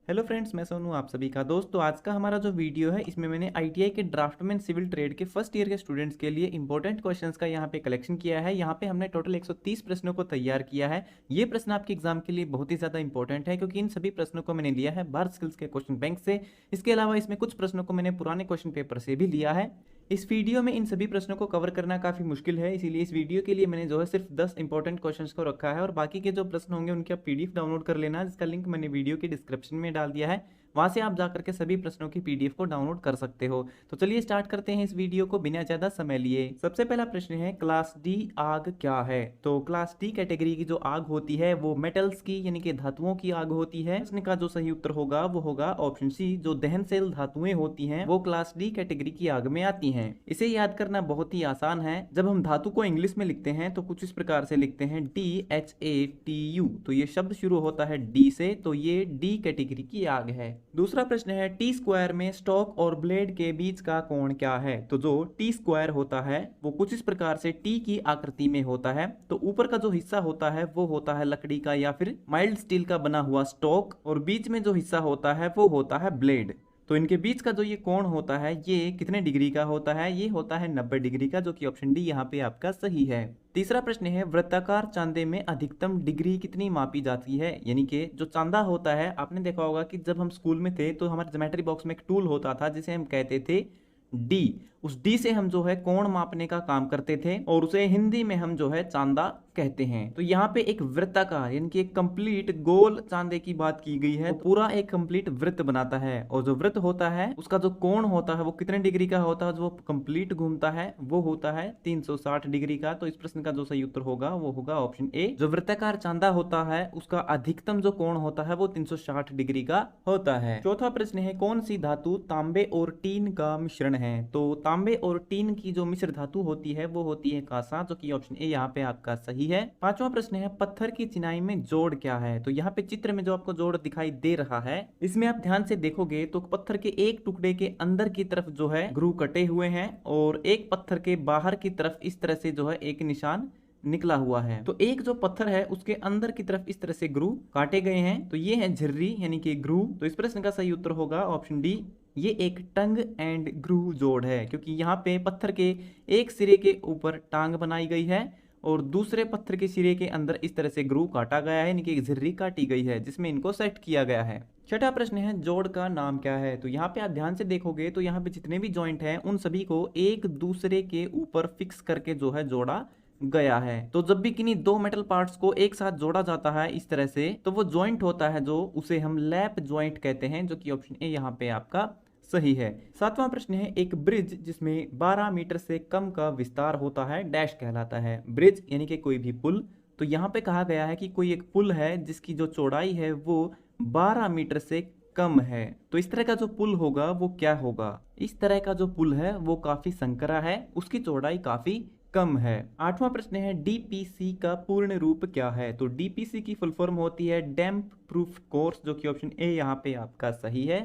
Hello friends, मैं सोनू आप सभी का दोस्त। तो आज का हमारा जो वीडियो है इसमें मैंने आईटीआई के ड्राफ्टमैन सिविल ट्रेड के फर्स्ट ईयर के स्टूडेंट्स के लिए इंपॉर्टेंट क्वेश्चंस का यहाँ पे कलेक्शन किया है। यहाँ पे हमने टोटल 130 प्रश्नों को तैयार किया है। ये प्रश्न आपके एग्जाम के लिए बहुत ही ज़्यादा इंपॉर्टेंट है क्योंकि इन सभी प्रश्नों को मैंने लिया है भारत स्किल्स के क्वेश्चन बैंक से। इसके अलावा इसमें कुछ प्रश्नों को मैंने पुराने क्वेश्चन पेपर से भी लिया है। इस वीडियो में इन सभी प्रश्नों को कवर करना काफ़ी मुश्किल है, इसीलिए इस वीडियो के लिए मैंने जो है सिर्फ 10 इंपॉर्टेंट क्वेश्चंस को रखा है और बाकी के जो प्रश्न होंगे उनके आप पीडीएफ डाउनलोड कर लेना, जिसका लिंक मैंने वीडियो के डिस्क्रिप्शन में डाल दिया है। वहां से आप जाकर के सभी प्रश्नों की पीडीएफ को डाउनलोड कर सकते हो। तो चलिए स्टार्ट करते हैं इस वीडियो को बिना ज्यादा समय लिए। सबसे पहला प्रश्न है, क्लास डी आग क्या है? तो क्लास डी कैटेगरी की जो आग होती है वो मेटल्स की यानी कि धातुओं की आग होती है। प्रश्न का जो सही उत्तर होगा वो होगा ऑप्शन सी, जो दहनशील धातुएं होती हैं वो क्लास डी कैटेगरी की आग में आती हैं। इसे याद करना बहुत ही आसान है। जब हम धातु को इंग्लिश में लिखते हैं तो कुछ इस प्रकार से लिखते हैं DHATU। तो ये शब्द शुरू होता है डी से, तो ये डी कैटेगरी की आग है। दूसरा प्रश्न है, टी स्क्वायर में स्टॉक और ब्लेड के बीच का कोण क्या है? तो जो टी स्क्वायर होता है वो कुछ इस प्रकार से टी की आकृति में होता है। तो ऊपर का जो हिस्सा होता है वो होता है लकड़ी का या फिर माइल्ड स्टील का बना हुआ स्टॉक, और बीच में जो हिस्सा होता है वो होता है ब्लेड। तो इनके बीच का जो ये कोण होता है ये कितने डिग्री का होता है? ये होता है 90 डिग्री का, जो कि ऑप्शन डी यहाँ पे आपका सही है। तीसरा प्रश्न है, वृत्ताकार चांदे में अधिकतम डिग्री कितनी मापी जाती है? यानी कि जो चांदा होता है, आपने देखा होगा कि जब हम स्कूल में थे तो हमारे ज्योमेट्री बॉक्स में एक टूल होता था जिसे हम कहते थे डी। उस डी से हम जो है कोण मापने का काम करते थे और उसे हिंदी में हम जो है चांदा कहते हैं। तो यहाँ पे एक वृत्ताकार यानी कि एक कंप्लीट गोल चांदे की बात की गई है। पूरा एक कंप्लीट वृत्त बनाता है और जो वृत्त होता है उसका जो कोण होता है वो कितने डिग्री का होता है? जो कंप्लीट घूमता है वो होता है 360 डिग्री का। तो इस प्रश्न का जो सही उत्तर होगा वो होगा ऑप्शन ए, जो वृत्ताकार चांदा होता है उसका अधिकतम जो कोण होता है वो 360 डिग्री का होता है। चौथा प्रश्न है, कौन सी धातु तांबे और टीन का मिश्रण है? तो तांबे और टीन की जो मिश्र धातु होती है वो होती है कांसा, जो कि ऑप्शन ए यहाँ पे आपका सही है। पांचवा प्रश्न है, पत्थर की चिनाई में जोड़ क्या है? तो यहाँ पे चित्र में जो आपको जोड़ दिखाई दे रहा है इसमें आप ध्यान से देखोगे तो पत्थर के एक टुकड़े के अंदर की तरफ जो है ग्रूव कटे हुए हैं और एक पत्थर के बाहर की तरफ इस तरह से जो है एक निशान निकला हुआ है। तो एक जो पत्थर है उसके अंदर की तरफ इस तरह से ग्रूव काटे गए हैं, तो ये है झिर्री यानी कि ग्रूव। तो इस प्रश्न का सही उत्तर होगा ऑप्शन डी, ये एक टंग एंड ग्रूव जोड़ है, क्योंकि यहाँ पे पत्थर के एक सिरे के ऊपर टांग बनाई गई है और दूसरे पत्थर के सिरे के अंदर इस तरह से ग्रूव काटा गया है यानी कि झिर्री काटी गई है जिसमें इनको सेट किया गया है। छठा प्रश्न है, जोड़ का नाम क्या है? तो यहाँ पे आप ध्यान से देखोगे तो यहाँ पे जितने भी जॉइंट हैं उन सभी को एक दूसरे के ऊपर फिक्स करके जो है जोड़ा गया है। तो जब भी किन्हीं दो मेटल पार्ट्स को एक साथ जोड़ा जाता है इस तरह से तो वो जॉइंट होता है जो उसे हम लैप जॉइंट कहते हैं, जो कि ऑप्शन ए यहाँ पे आपका सही है। सातवां प्रश्न है, एक ब्रिज जिसमें 12 मीटर से कम का विस्तार होता है डैश कहलाता है। ब्रिज यानी कि कोई भी पुल। तो यहाँ पे कहा गया है कि कोई एक पुल है जिसकी जो चौड़ाई है वो 12 मीटर से कम है। तो इस तरह का जो पुल होगा वो क्या होगा? इस तरह का जो पुल है वो काफी संकरा है, उसकी चौड़ाई काफी कम है। आठवां प्रश्न है, डीपीसी का पूर्ण रूप क्या है? तो डीपीसी की फुल फॉर्म होती है डैम्प प्रूफ कोर्स, जो कि ऑप्शन ए यहाँ पे आपका सही है।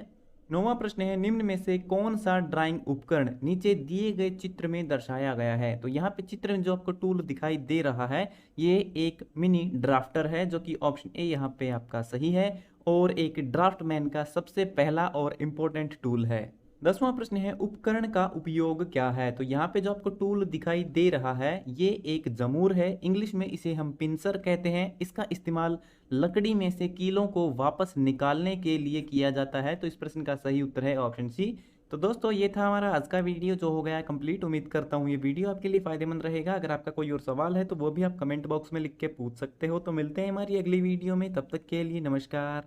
नौवां प्रश्न है, निम्न में से कौन सा ड्राइंग उपकरण नीचे दिए गए चित्र में दर्शाया गया है? तो यहाँ पे चित्र में जो आपको टूल दिखाई दे रहा है ये एक मिनी ड्राफ्टर है, जो कि ऑप्शन ए यहाँ पे आपका सही है और एक ड्राफ्टमैन का सबसे पहला और इम्पोर्टेंट टूल है। 10वां प्रश्न है, उपकरण का उपयोग क्या है? तो यहाँ पे जो आपको टूल दिखाई दे रहा है ये एक जमूर है, इंग्लिश में इसे हम पिंसर कहते हैं। इसका इस्तेमाल लकड़ी में से कीलों को वापस निकालने के लिए किया जाता है। तो इस प्रश्न का सही उत्तर है ऑप्शन सी। तो दोस्तों ये था हमारा आज का वीडियो जो हो गया है कंप्लीट। उम्मीद करता हूँ ये वीडियो आपके लिए फायदेमंद रहेगा। अगर आपका कोई और सवाल है तो वो भी आप कमेंट बॉक्स में लिख के पूछ सकते हो। तो मिलते हैं हमारी अगली वीडियो में, तब तक के लिए नमस्कार।